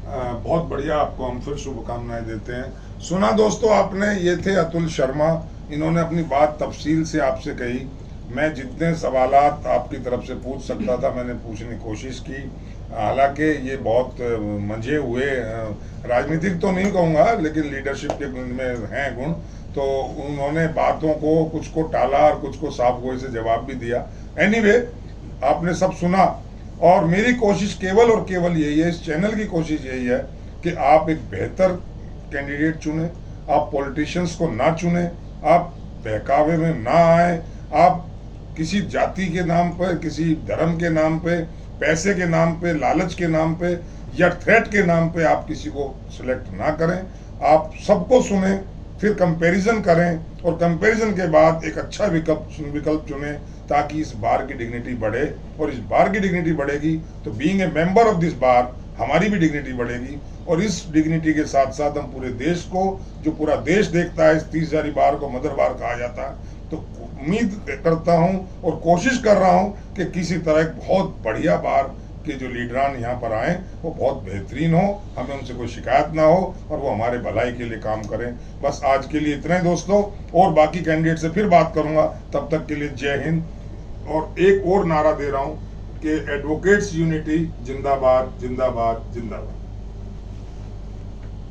बहुत बढ़िया, आपको हम फिर शुभकामनाएं देते हैं। सुना दोस्तों आपने, ये थे अतुल शर्मा, इन्होंने अपनी बात तफसील से आपसे कही। मैं जितने सवालात आपकी तरफ से पूछ सकता था मैंने पूछने की कोशिश की। हालांकि ये बहुत मंझे हुए, राजनीतिक तो नहीं कहूँगा लेकिन लीडरशिप के में हैं गुण, तो उन्होंने बातों को कुछ को टाला और कुछ को साफ गोई से जवाब भी दिया। एनीवे, आपने सब सुना, और मेरी कोशिश केवल और केवल यही है, इस चैनल की कोशिश यही है कि आप एक बेहतर कैंडिडेट चुने, आप पॉलिटिशियंस को ना चुने, आप बहकावे में ना आए, आप किसी जाति के नाम पर, किसी धर्म के नाम पे पैसे के नाम पे, लालच के नाम पे या थ्रेट के नाम पे आप किसी को सिलेक्ट ना करें। आप सबको सुने, फिर कंपैरिजन करें और कंपैरिजन के बाद एक अच्छा विकल्प चुनें ताकि इस बार की डिग्निटी बढ़े। और इस बार की डिग्निटी बढ़ेगी तो being a member of this bar हमारी भी डिग्निटी बढ़ेगी। और इस डिग्निटी के साथ साथ हम पूरे देश को, जो पूरा देश देखता है, इस 30,000 बार को मदर बार कहा जाता है, तो उम्मीद करता हूं और कोशिश कर रहा हूं कि किसी तरह एक बहुत बढ़िया बार के जो लीडरान यहाँ पर आए वो बहुत बेहतरीन हो, हमें उनसे कोई शिकायत ना हो और वो हमारे भलाई के लिए काम करें। बस आज के लिए इतना ही दोस्तों, और बाकी कैंडिडेट से फिर बात करूंगा। तब तक के लिए जय हिंद। और एक और नारा दे रहा हूं कि एडवोकेट्स यूनिटी जिंदाबाद जिंदाबाद जिंदाबाद।